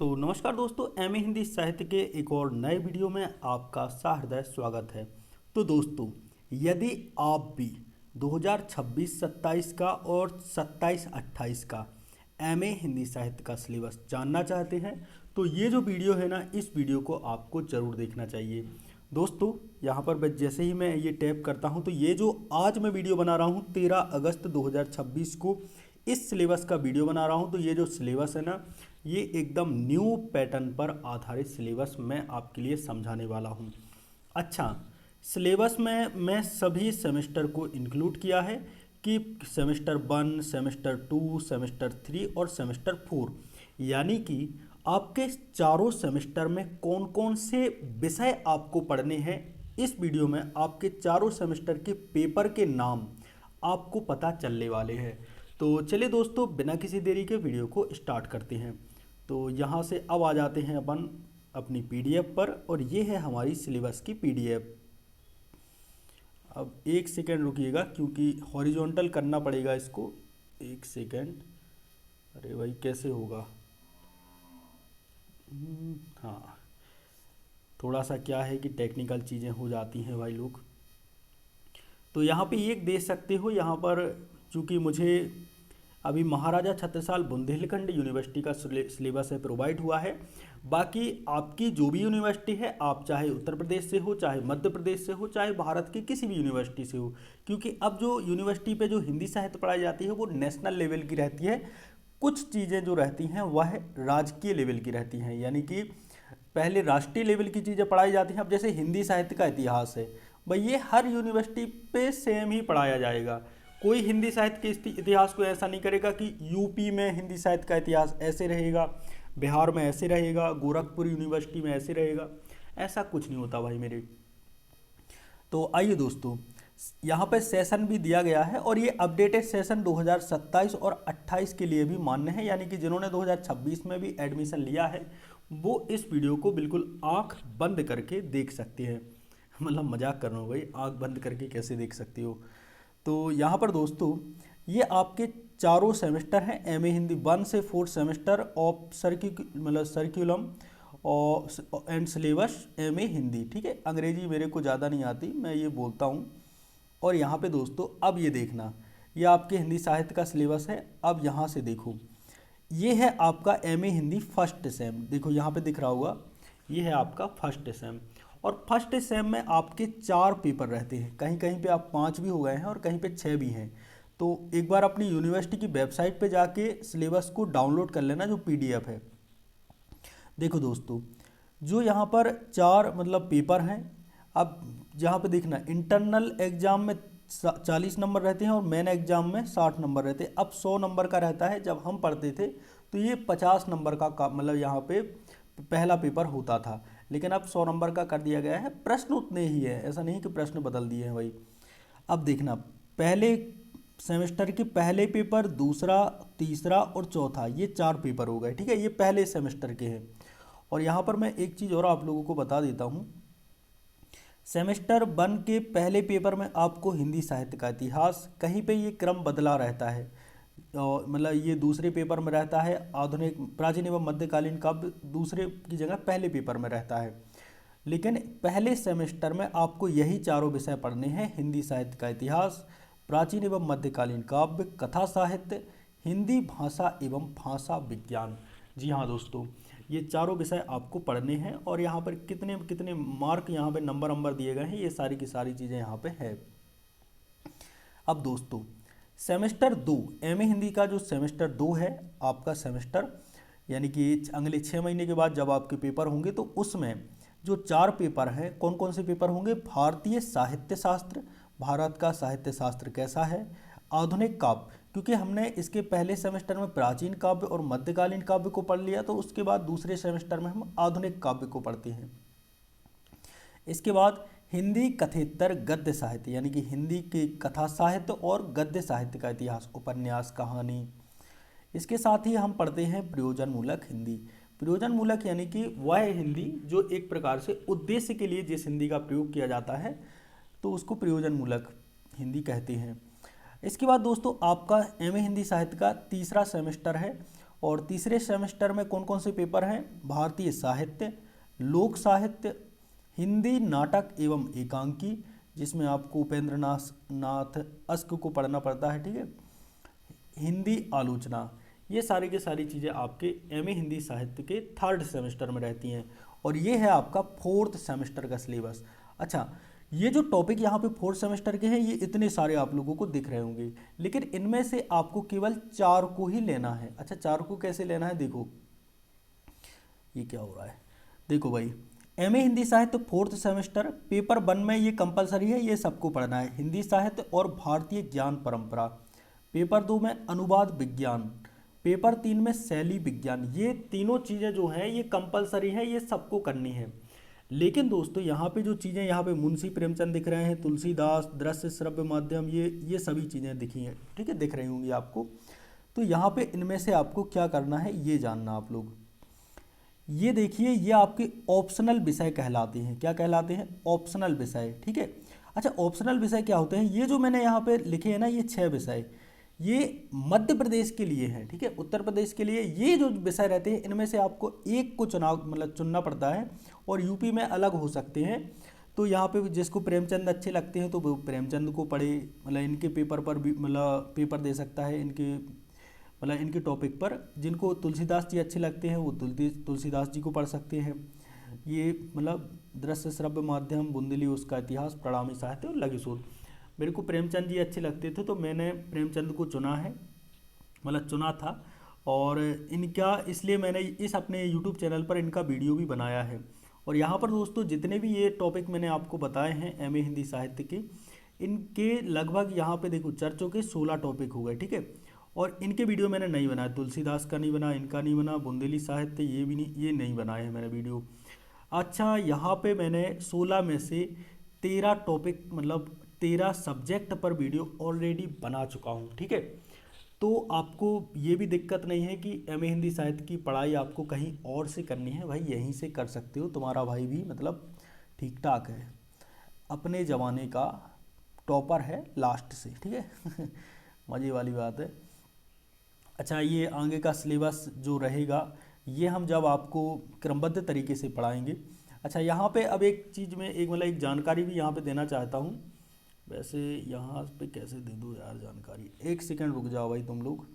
तो नमस्कार दोस्तों, एमए हिंदी साहित्य के एक और नए वीडियो में आपका सहृदय स्वागत है। तो दोस्तों, यदि आप भी 2026-27 का और 27-28 का एमए हिंदी साहित्य का सिलेबस जानना चाहते हैं तो ये जो वीडियो है ना, इस वीडियो को आपको ज़रूर देखना चाहिए। दोस्तों, यहाँ पर मैं जैसे ही मैं ये टैप करता हूँ तो ये जो आज मैं वीडियो बना रहा हूँ 13 अगस्त 2026 को इस सिलेबस का वीडियो बना रहा हूँ। तो ये जो सिलेबस है ना, ये एकदम न्यू पैटर्न पर आधारित सिलेबस मैं आपके लिए समझाने वाला हूँ। अच्छा, सिलेबस में मैं सभी सेमेस्टर को इंक्लूड किया है कि सेमेस्टर 1, सेमेस्टर 2, सेमेस्टर 3 और सेमेस्टर 4, यानी कि आपके चारों सेमेस्टर में कौन कौन से विषय आपको पढ़ने हैं। इस वीडियो में आपके चारों सेमेस्टर के पेपर के नाम आपको पता चलने वाले हैं। तो चलिए दोस्तों, बिना किसी देरी के वीडियो को स्टार्ट करते हैं। तो यहाँ से अब आ जाते हैं अपन अपनी पीडीएफ पर, और ये है हमारी सिलेबस की पीडीएफ। अब एक सेकेंड रुकिएगा क्योंकि हॉरिजॉन्टल करना पड़ेगा इसको। एक सेकेंड। अरे भाई, कैसे होगा? हाँ, थोड़ा सा क्या है कि टेक्निकल चीज़ें हो जाती हैं भाई लोग। तो यहाँ पे ये देख सकते हो, यहाँ पर चूँकि मुझे अभी महाराजा छत्रसाल बुंदेलखंड यूनिवर्सिटी का सिलेबस है प्रोवाइड हुआ है। बाकी आपकी जो भी यूनिवर्सिटी है, आप चाहे उत्तर प्रदेश से हो, चाहे मध्य प्रदेश से हो, चाहे भारत की किसी भी यूनिवर्सिटी से हो, क्योंकि अब जो यूनिवर्सिटी पे जो हिंदी साहित्य पढ़ाई जाती है वो नेशनल लेवल की रहती है। कुछ चीज़ें जो रहती हैं वह राजकीय लेवल की रहती हैं, यानी कि पहले राष्ट्रीय लेवल की चीज़ें पढ़ाई जाती हैं। अब जैसे हिंदी साहित्य का इतिहास है भाई, ये हर यूनिवर्सिटी पे सेम ही पढ़ाया जाएगा। कोई हिंदी साहित्य के इतिहास को ऐसा नहीं करेगा कि यूपी में हिंदी साहित्य का इतिहास ऐसे रहेगा, बिहार में ऐसे रहेगा, गोरखपुर यूनिवर्सिटी में ऐसे रहेगा। ऐसा कुछ नहीं होता भाई मेरे। तो आइए दोस्तों, यहाँ पे सेशन भी दिया गया है और ये अपडेटेड सेशन 2027 और 28 के लिए भी मान्य है, यानी कि जिन्होंने 2026 में भी एडमिशन लिया है वो इस वीडियो को बिल्कुल आंख बंद करके देख सकते हैं। मतलब मजाक कर रहा हूँ भाई, आंख बंद करके कैसे देख सकते हो। तो यहाँ पर दोस्तों, ये आपके चारों सेमेस्टर हैं, एमए हिंदी 1 से 4 सेमेस्टर ऑफ सर्क्यूलम और एंड सिलेबस एमए हिंदी। ठीक है, अंग्रेजी मेरे को ज़्यादा नहीं आती, मैं ये बोलता हूँ। और यहाँ पे दोस्तों अब ये देखना, ये आपके हिंदी साहित्य का सिलेबस है। अब यहाँ से देखो, ये है आपका एमए हिंदी फर्स्ट सेम। देखो यहाँ पे दिख रहा होगा, ये है आपका फर्स्ट सेम। और फर्स्ट सेम में आपके 4 पेपर रहते हैं, कहीं कहीं पे आप 5 भी हो गए हैं और कहीं पे 6 भी हैं। तो एक बार अपनी यूनिवर्सिटी की वेबसाइट पे जाके सिलेबस को डाउनलोड कर लेना, जो पीडीएफ है। देखो दोस्तों, जो यहाँ पर 4 पेपर हैं। अब जहाँ पे देखना, इंटरनल एग्जाम में 40 नंबर रहते हैं और मेन एग्जाम में 60 नंबर रहते हैं। अब 100 नंबर का रहता है, जब हम पढ़ते थे तो ये 50 नंबर का यहाँ पे पहला पेपर होता था, लेकिन अब 100 नंबर का कर दिया गया है। प्रश्न उतने ही है, ऐसा नहीं कि प्रश्न बदल दिए हैं भाई। अब देखना, पहले सेमेस्टर के पहले पेपर, दूसरा, तीसरा और चौथा, ये 4 पेपर हो गए। ठीक है, ये पहले सेमेस्टर के हैं। और यहाँ पर मैं एक चीज़ और आप लोगों को बता देता हूँ। सेमेस्टर 1 के पहले पेपर में आपको हिंदी साहित्य का इतिहास, कहीं पे ये क्रम बदला रहता है। और ये दूसरे पेपर में रहता है आधुनिक, प्राचीन एवं मध्यकालीन काव्य, दूसरे की जगह पहले पेपर में रहता है। लेकिन पहले सेमेस्टर में आपको यही चारों विषय पढ़ने हैं: हिंदी साहित्य का इतिहास, प्राचीन एवं मध्यकालीन काव्य, कथा साहित्य, हिंदी भाषा एवं भाषा विज्ञान। जी हाँ दोस्तों, ये चारों विषय आपको पढ़ने हैं। और यहाँ पर कितने कितने मार्क, यहाँ पे नंबर दिए गए हैं, ये सारी की सारी चीज़ें यहाँ पे है। अब दोस्तों, सेमेस्टर 2, एमए हिंदी का जो सेमेस्टर 2 है आपका सेमेस्टर, यानी कि अगले 6 महीने के बाद जब आपके पेपर होंगे तो उसमें जो 4 पेपर हैं, कौन कौन से पेपर होंगे? भारतीय साहित्य शास्त्र, भारत का साहित्य शास्त्र कैसा है, आधुनिक काव्य, क्योंकि हमने इसके पहले सेमेस्टर में प्राचीन काव्य और मध्यकालीन काव्य को पढ़ लिया, तो उसके बाद दूसरे सेमेस्टर में हम आधुनिक काव्य को पढ़ते हैं। इसके बाद हिंदी कथेतर गद्य साहित्य, यानी कि हिंदी के कथा साहित्य और गद्य साहित्य का इतिहास, उपन्यास, कहानी। इसके साथ ही हम पढ़ते हैं प्रयोजन मूलक हिंदी। प्रयोजन मूलक यानी कि वह हिंदी जो एक प्रकार से उद्देश्य के लिए जिस हिंदी का प्रयोग किया जाता है, तो उसको प्रयोजन मूलक हिंदी कहते हैं। इसके बाद दोस्तों, आपका एमए हिंदी साहित्य का तीसरा सेमेस्टर है और तीसरे सेमेस्टर में कौन कौन से पेपर हैं? भारतीय साहित्य, लोक साहित्य, हिंदी नाटक एवं एकांकी, जिसमें आपको उपेंद्र नाथ अस्क को पढ़ना पड़ता है, ठीक है, हिंदी आलोचना, ये सारी की सारी चीज़ें आपके एमए हिंदी साहित्य के थर्ड सेमेस्टर में रहती हैं और ये है आपका फोर्थ सेमेस्टर का सिलेबस। अच्छा, ये जो टॉपिक यहाँ पे फोर्थ सेमेस्टर के हैं ये इतने सारे आप लोगों को दिख रहे होंगे, लेकिन इनमें से आपको केवल 4 को ही लेना है। अच्छा, 4 को कैसे लेना है? देखो ये क्या हो रहा है, देखो भाई, एमए हिंदी साहित्य फोर्थ सेमेस्टर पेपर 1 में ये कंपलसरी है, ये सबको पढ़ना है, हिंदी साहित्य और भारतीय ज्ञान परंपरा। पेपर 2 में अनुवाद विज्ञान, पेपर 3 में शैली विज्ञान। ये तीनों चीज़ें जो हैं ये कंपलसरी है, ये सबको करनी है। लेकिन दोस्तों यहाँ पे जो चीज़ें, यहाँ पे मुंशी प्रेमचंद दिख रहे हैं, तुलसीदास, दृश्य श्रव्य माध्यम, ये सभी चीज़ें दिखी हैं, ठीक है, दिख रही होंगी आपको। तो यहाँ पे इनमें से आपको क्या करना है ये जानना आप लोग। ये देखिए, ये आपके ऑप्शनल विषय कहलाते हैं। क्या कहलाते हैं? ऑप्शनल विषय, ठीक है। अच्छा, ऑप्शनल विषय क्या होते हैं? ये जो मैंने यहाँ पे लिखे हैं ना, ये 6 विषय, ये मध्य प्रदेश के लिए हैं, ठीक है। उत्तर प्रदेश के लिए ये जो विषय रहते हैं इनमें से आपको एक को चुनना पड़ता है और यूपी में अलग हो सकते हैं। तो यहाँ पे जिसको प्रेमचंद अच्छे लगते हैं तो वो प्रेमचंद को पढ़े, मतलब इनके पेपर पर भी मतलब पेपर दे सकता है, इनके मतलब इनके टॉपिक पर। जिनको तुलसीदास जी अच्छे लगते हैं वो तुलसीदास जी को पढ़ सकते हैं। ये मतलब दृश्य श्रव्य माध्यम, बुंदेली उसका इतिहास, प्रणामी साहित्य और लघु शोध। मेरे को प्रेमचंद जी अच्छे लगते थे तो मैंने प्रेमचंद को चुना है, मतलब चुना था। और इनका इसलिए मैंने इस अपने यूट्यूब चैनल पर इनका वीडियो भी बनाया है। और यहाँ पर दोस्तों जितने भी ये टॉपिक मैंने आपको बताए हैं एमए हिंदी साहित्य के, इनके लगभग यहाँ पे देखो चर्चों के 16 टॉपिक हो गए, ठीक है। और इनके वीडियो मैंने नहीं बनाया, तुलसीदास का नहीं बना, इनका नहीं बना, बुंदेली साहित्य ये भी नहीं, ये नहीं बनाए हैं मैंने वीडियो। अच्छा, यहाँ पे मैंने 16 में से 13 टॉपिक मतलब 13 सब्जेक्ट पर वीडियो ऑलरेडी बना चुका हूँ, ठीक है। तो आपको ये भी दिक्कत नहीं है कि एमए हिंदी साहित्य की पढ़ाई आपको कहीं और से करनी है, भाई यहीं से कर सकते हो। तुम्हारा भाई भी मतलब ठीक ठाक है, अपने ज़माने का टॉपर है लास्ट से, ठीक है। मज़े वाली बात है। अच्छा, ये आगे का सिलेबस जो रहेगा ये हम जब आपको क्रमबद्ध तरीके से पढ़ाएंगे। अच्छा, यहाँ पे अब एक चीज़ में एक मतलब एक जानकारी भी यहाँ पे देना चाहता हूँ। वैसे यहाँ पे कैसे दे दूँ यार जानकारी, एक सेकंड रुक जाओ भाई तुम लोग,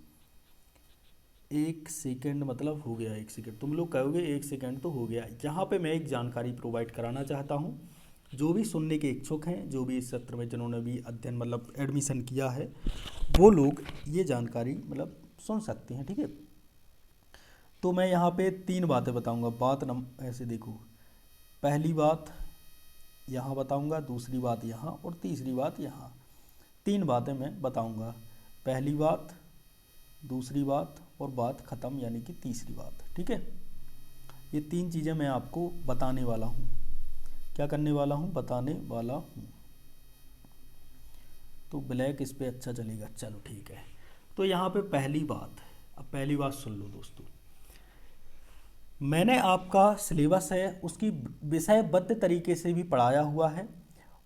एक सेकंड मतलब हो गया, एक सेकंड तुम लोग कहोगे एक सेकंड तो हो गया। यहाँ पे मैं एक जानकारी प्रोवाइड कराना चाहता हूँ, जो भी सुनने के इच्छुक हैं, जो भी इस सत्र में जिन्होंने भी अध्ययन मतलब एडमिशन किया है, वो लोग ये जानकारी मतलब सुन सकते हैं, ठीक है। तो मैं यहाँ पे 3 बातें बताऊँगा। ऐसे देखो, पहली बात यहाँ बताऊँगा, दूसरी बात यहाँ और तीसरी बात यहाँ। 3 बातें मैं बताऊँगा, पहली बात, दूसरी बात और बात ख़त्म, यानी कि तीसरी बात, ठीक है। ये 3 चीज़ें मैं आपको बताने वाला हूँ। क्या करने वाला हूँ? बताने वाला हूँ। तो ब्लैक इस पर अच्छा चलेगा, चलो ठीक है। तो यहाँ पे पहली बात, अब पहली बात सुन लो दोस्तों, मैंने आपका सिलेबस है उसकी विषयबद्ध तरीके से भी पढ़ाया हुआ है,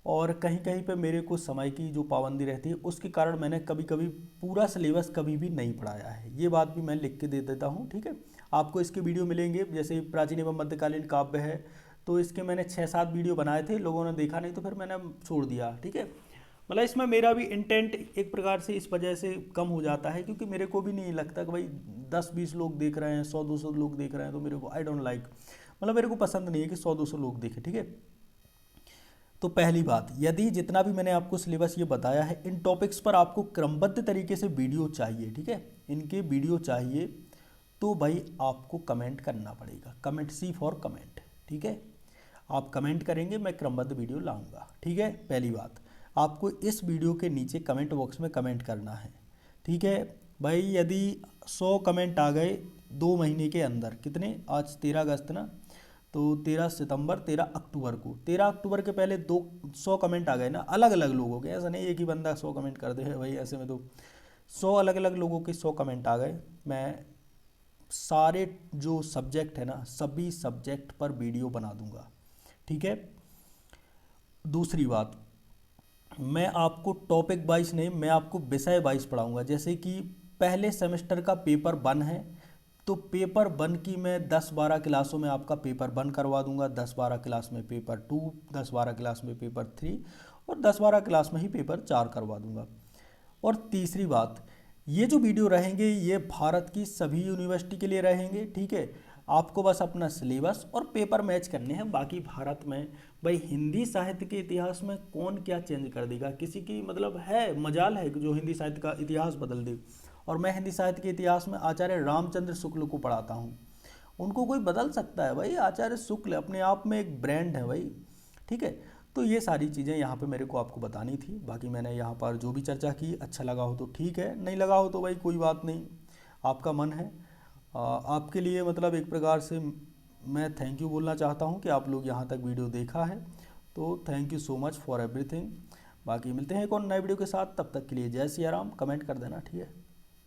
और कहीं कहीं पे मेरे को समय की जो पाबंदी रहती है उसके कारण मैंने कभी कभी पूरा सिलेबस कभी भी नहीं पढ़ाया है। ये बात भी मैं लिख के दे देता हूँ, ठीक है। आपको इसके वीडियो मिलेंगे, जैसे प्राचीन एवं मध्यकालीन काव्य है तो इसके मैंने 6-7 वीडियो बनाए थे, लोगों ने देखा नहीं तो फिर मैंने छोड़ दिया, ठीक है। मतलब इसमें मेरा भी इंटेंट एक प्रकार से इस वजह से कम हो जाता है, क्योंकि मेरे को भी नहीं लगता कि भाई 10-20 लोग देख रहे हैं, 100-200 लोग देख रहे हैं, तो मेरे को आई डोंट लाइक, मतलब मेरे को पसंद नहीं है कि 100-200 लोग देखें, ठीक है। तो पहली बात, यदि जितना भी मैंने आपको सिलेबस ये बताया है इन टॉपिक्स पर आपको क्रमबद्ध तरीके से वीडियो चाहिए, ठीक है, इनके वीडियो चाहिए, तो भाई आपको कमेंट करना पड़ेगा, कमेंट सी फॉर कमेंट, ठीक है। आप कमेंट करेंगे, मैं क्रमबद्ध वीडियो लाऊंगा, ठीक है। पहली बात, आपको इस वीडियो के नीचे कमेंट बॉक्स में कमेंट करना है, ठीक है भाई। यदि 100 कमेंट आ गए 2 महीने के अंदर, कितने, आज 13 अगस्त ना, तो 13 सितंबर 13 अक्टूबर को, 13 अक्टूबर के पहले 100 कमेंट आ गए ना अलग अलग लोगों के, ऐसा नहीं एक ही बंदा 100 कमेंट कर दे भाई, ऐसे में तो 100 अलग अलग लोगों के 100 कमेंट आ गए, मैं सारे जो सब्जेक्ट है ना सभी सब्जेक्ट पर वीडियो बना दूंगा, ठीक है। दूसरी बात, मैं आपको टॉपिक वाइज नहीं, मैं आपको विषय वाइज पढ़ाऊंगा। जैसे कि पहले सेमेस्टर का पेपर 1 है तो पेपर 1 की मैं 10-12 क्लासों में आपका पेपर 1 करवा दूंगा, 10-12 क्लास में पेपर 2, 10-12 क्लास में पेपर 3 और 10-12 क्लास में ही पेपर 4 करवा दूंगा। और तीसरी बात, ये जो वीडियो रहेंगे ये भारत की सभी यूनिवर्सिटी के लिए रहेंगे, ठीक है। आपको बस अपना सिलेबस और पेपर मैच करने हैं। बाकी भारत में भाई हिंदी साहित्य के इतिहास में कौन क्या चेंज कर देगा, किसी की मतलब है मजाल है कि जो हिंदी साहित्य का इतिहास बदल दे। और मैं हिंदी साहित्य के इतिहास में आचार्य रामचंद्र शुक्ल को पढ़ाता हूँ, उनको कोई बदल सकता है भाई? आचार्य शुक्ल अपने आप में एक ब्रांड है भाई, ठीक है। तो ये सारी चीज़ें यहाँ पे मेरे को आपको बतानी थी। बाकी मैंने यहाँ पर जो भी चर्चा की, अच्छा लगा हो तो ठीक है, नहीं लगा हो तो भाई कोई बात नहीं, आपका मन है। आपके लिए मतलब एक प्रकार से मैं थैंक यू बोलना चाहता हूँ कि आप लोग यहाँ तक वीडियो देखा है, तो thank you so much for everything. बाकी मिलते हैं एक और नए वीडियो के साथ, तब तक के लिए जय सिया राम। कमेंट कर देना, ठीक है।